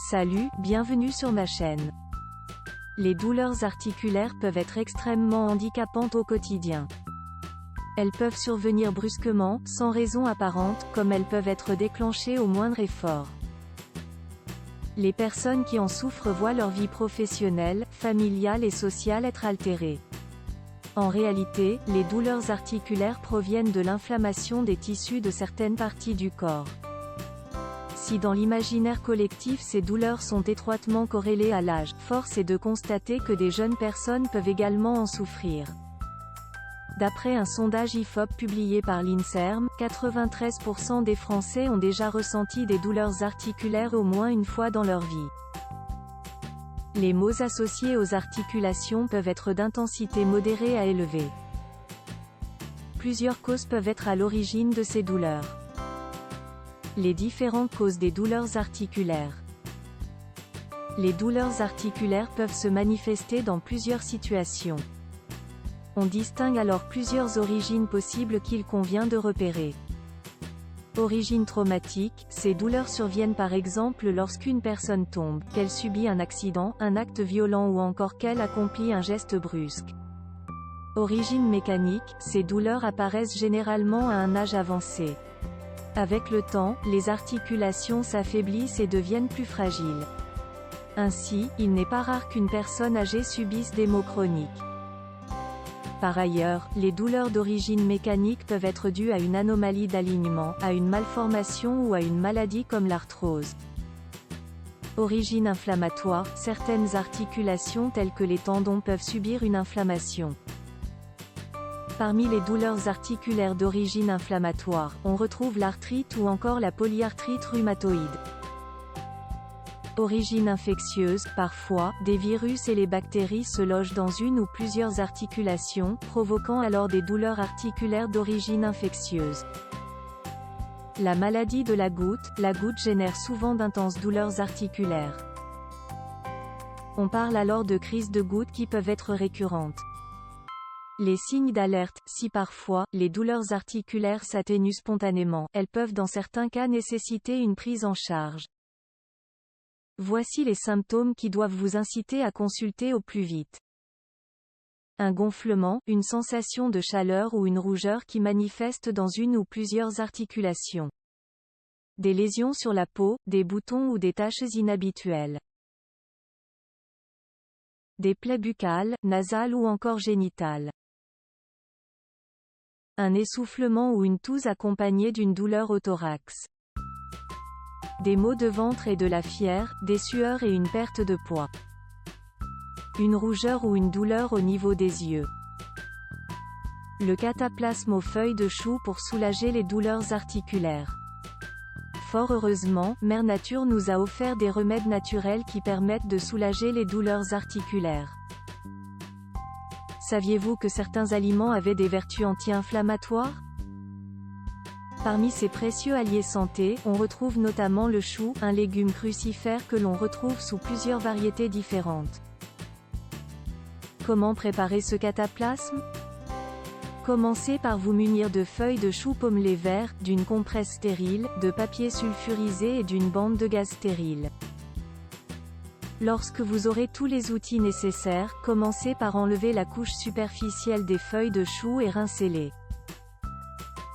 Salut, bienvenue sur ma chaîne. Les douleurs articulaires peuvent être extrêmement handicapantes au quotidien. Elles peuvent survenir brusquement, sans raison apparente, comme elles peuvent être déclenchées au moindre effort. Les personnes qui en souffrent voient leur vie professionnelle, familiale et sociale être altérée. En réalité, les douleurs articulaires proviennent de l'inflammation des tissus de certaines parties du corps. Si dans l'imaginaire collectif ces douleurs sont étroitement corrélées à l'âge, force est de constater que des jeunes personnes peuvent également en souffrir. D'après un sondage IFOP publié par l'INSERM, 93% des Français ont déjà ressenti des douleurs articulaires au moins une fois dans leur vie. Les maux associés aux articulations peuvent être d'intensité modérée à élevée. Plusieurs causes peuvent être à l'origine de ces douleurs. Les différentes causes des douleurs articulaires. Les douleurs articulaires peuvent se manifester dans plusieurs situations. On distingue alors plusieurs origines possibles qu'il convient de repérer. Origine traumatique, ces douleurs surviennent par exemple lorsqu'une personne tombe, qu'elle subit un accident, un acte violent ou encore qu'elle accomplit un geste brusque. Origine mécanique, ces douleurs apparaissent généralement à un âge avancé. Avec le temps, les articulations s'affaiblissent et deviennent plus fragiles. Ainsi, il n'est pas rare qu'une personne âgée subisse des maux chroniques. Par ailleurs, les douleurs d'origine mécanique peuvent être dues à une anomalie d'alignement, à une malformation ou à une maladie comme l'arthrose. Origine inflammatoire, certaines articulations telles que les tendons peuvent subir une inflammation. Parmi les douleurs articulaires d'origine inflammatoire, on retrouve l'arthrite ou encore la polyarthrite rhumatoïde. Origine infectieuse, parfois, des virus et les bactéries se logent dans une ou plusieurs articulations, provoquant alors des douleurs articulaires d'origine infectieuse. La maladie de la goutte génère souvent d'intenses douleurs articulaires. On parle alors de crises de goutte qui peuvent être récurrentes. Les signes d'alerte, si parfois, les douleurs articulaires s'atténuent spontanément, elles peuvent dans certains cas nécessiter une prise en charge. Voici les symptômes qui doivent vous inciter à consulter au plus vite. Un gonflement, une sensation de chaleur ou une rougeur qui manifeste dans une ou plusieurs articulations. Des lésions sur la peau, des boutons ou des taches inhabituelles. Des plaies buccales, nasales ou encore génitales. Un essoufflement ou une toux accompagnée d'une douleur au thorax. Des maux de ventre et de la fièvre, des sueurs et une perte de poids. Une rougeur ou une douleur au niveau des yeux. Le cataplasme aux feuilles de chou pour soulager les douleurs articulaires. Fort heureusement, Mère Nature nous a offert des remèdes naturels qui permettent de soulager les douleurs articulaires. Saviez-vous que certains aliments avaient des vertus anti-inflammatoires? Parmi ces précieux alliés santé, on retrouve notamment le chou, un légume crucifère que l'on retrouve sous plusieurs variétés différentes. Comment préparer ce cataplasme? Commencez par vous munir de feuilles de chou pommelées vert, d'une compresse stérile, de papier sulfurisé et d'une bande de gaz stérile. Lorsque vous aurez tous les outils nécessaires, commencez par enlever la couche superficielle des feuilles de chou et rincez-les.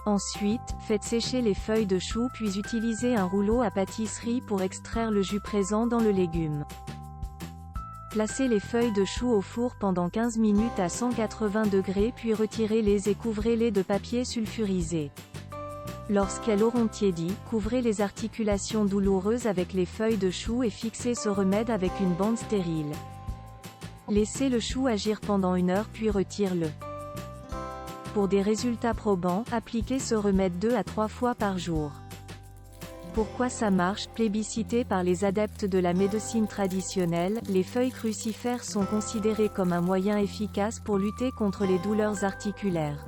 Ensuite, faites sécher les feuilles de chou puis utilisez un rouleau à pâtisserie pour extraire le jus présent dans le légume. Placez les feuilles de chou au four pendant 15 minutes à 180 degrés puis retirez-les et couvrez-les de papier sulfurisé. Lorsqu'elles auront tiédi, couvrez les articulations douloureuses avec les feuilles de chou et fixez ce remède avec une bande stérile. Laissez le chou agir pendant 1 heure puis retire-le. Pour des résultats probants, appliquez ce remède 2 à 3 fois par jour. Pourquoi ça marche? Plébiscité par les adeptes de la médecine traditionnelle, les feuilles crucifères sont considérées comme un moyen efficace pour lutter contre les douleurs articulaires.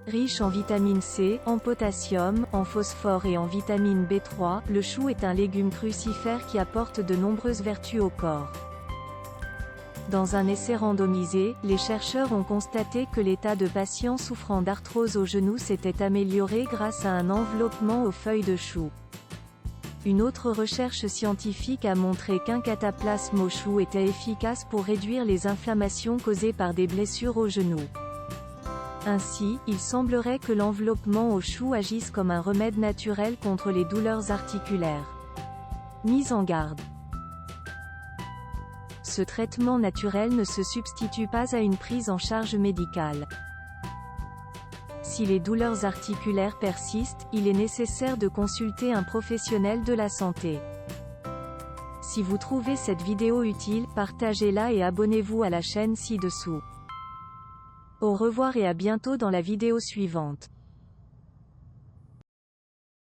Riche en vitamine C, en potassium, en phosphore et en vitamine B3, le chou est un légume crucifère qui apporte de nombreuses vertus au corps. Dans un essai randomisé, les chercheurs ont constaté que l'état de patients souffrant d'arthrose au genou s'était amélioré grâce à un enveloppement aux feuilles de chou. Une autre recherche scientifique a montré qu'un cataplasme au chou était efficace pour réduire les inflammations causées par des blessures au genou. Ainsi, il semblerait que l'enveloppement au chou agisse comme un remède naturel contre les douleurs articulaires. Mise en garde. Ce traitement naturel ne se substitue pas à une prise en charge médicale. Si les douleurs articulaires persistent, il est nécessaire de consulter un professionnel de la santé. Si vous trouvez cette vidéo utile, partagez-la et abonnez-vous à la chaîne ci-dessous. Au revoir et à bientôt dans la vidéo suivante.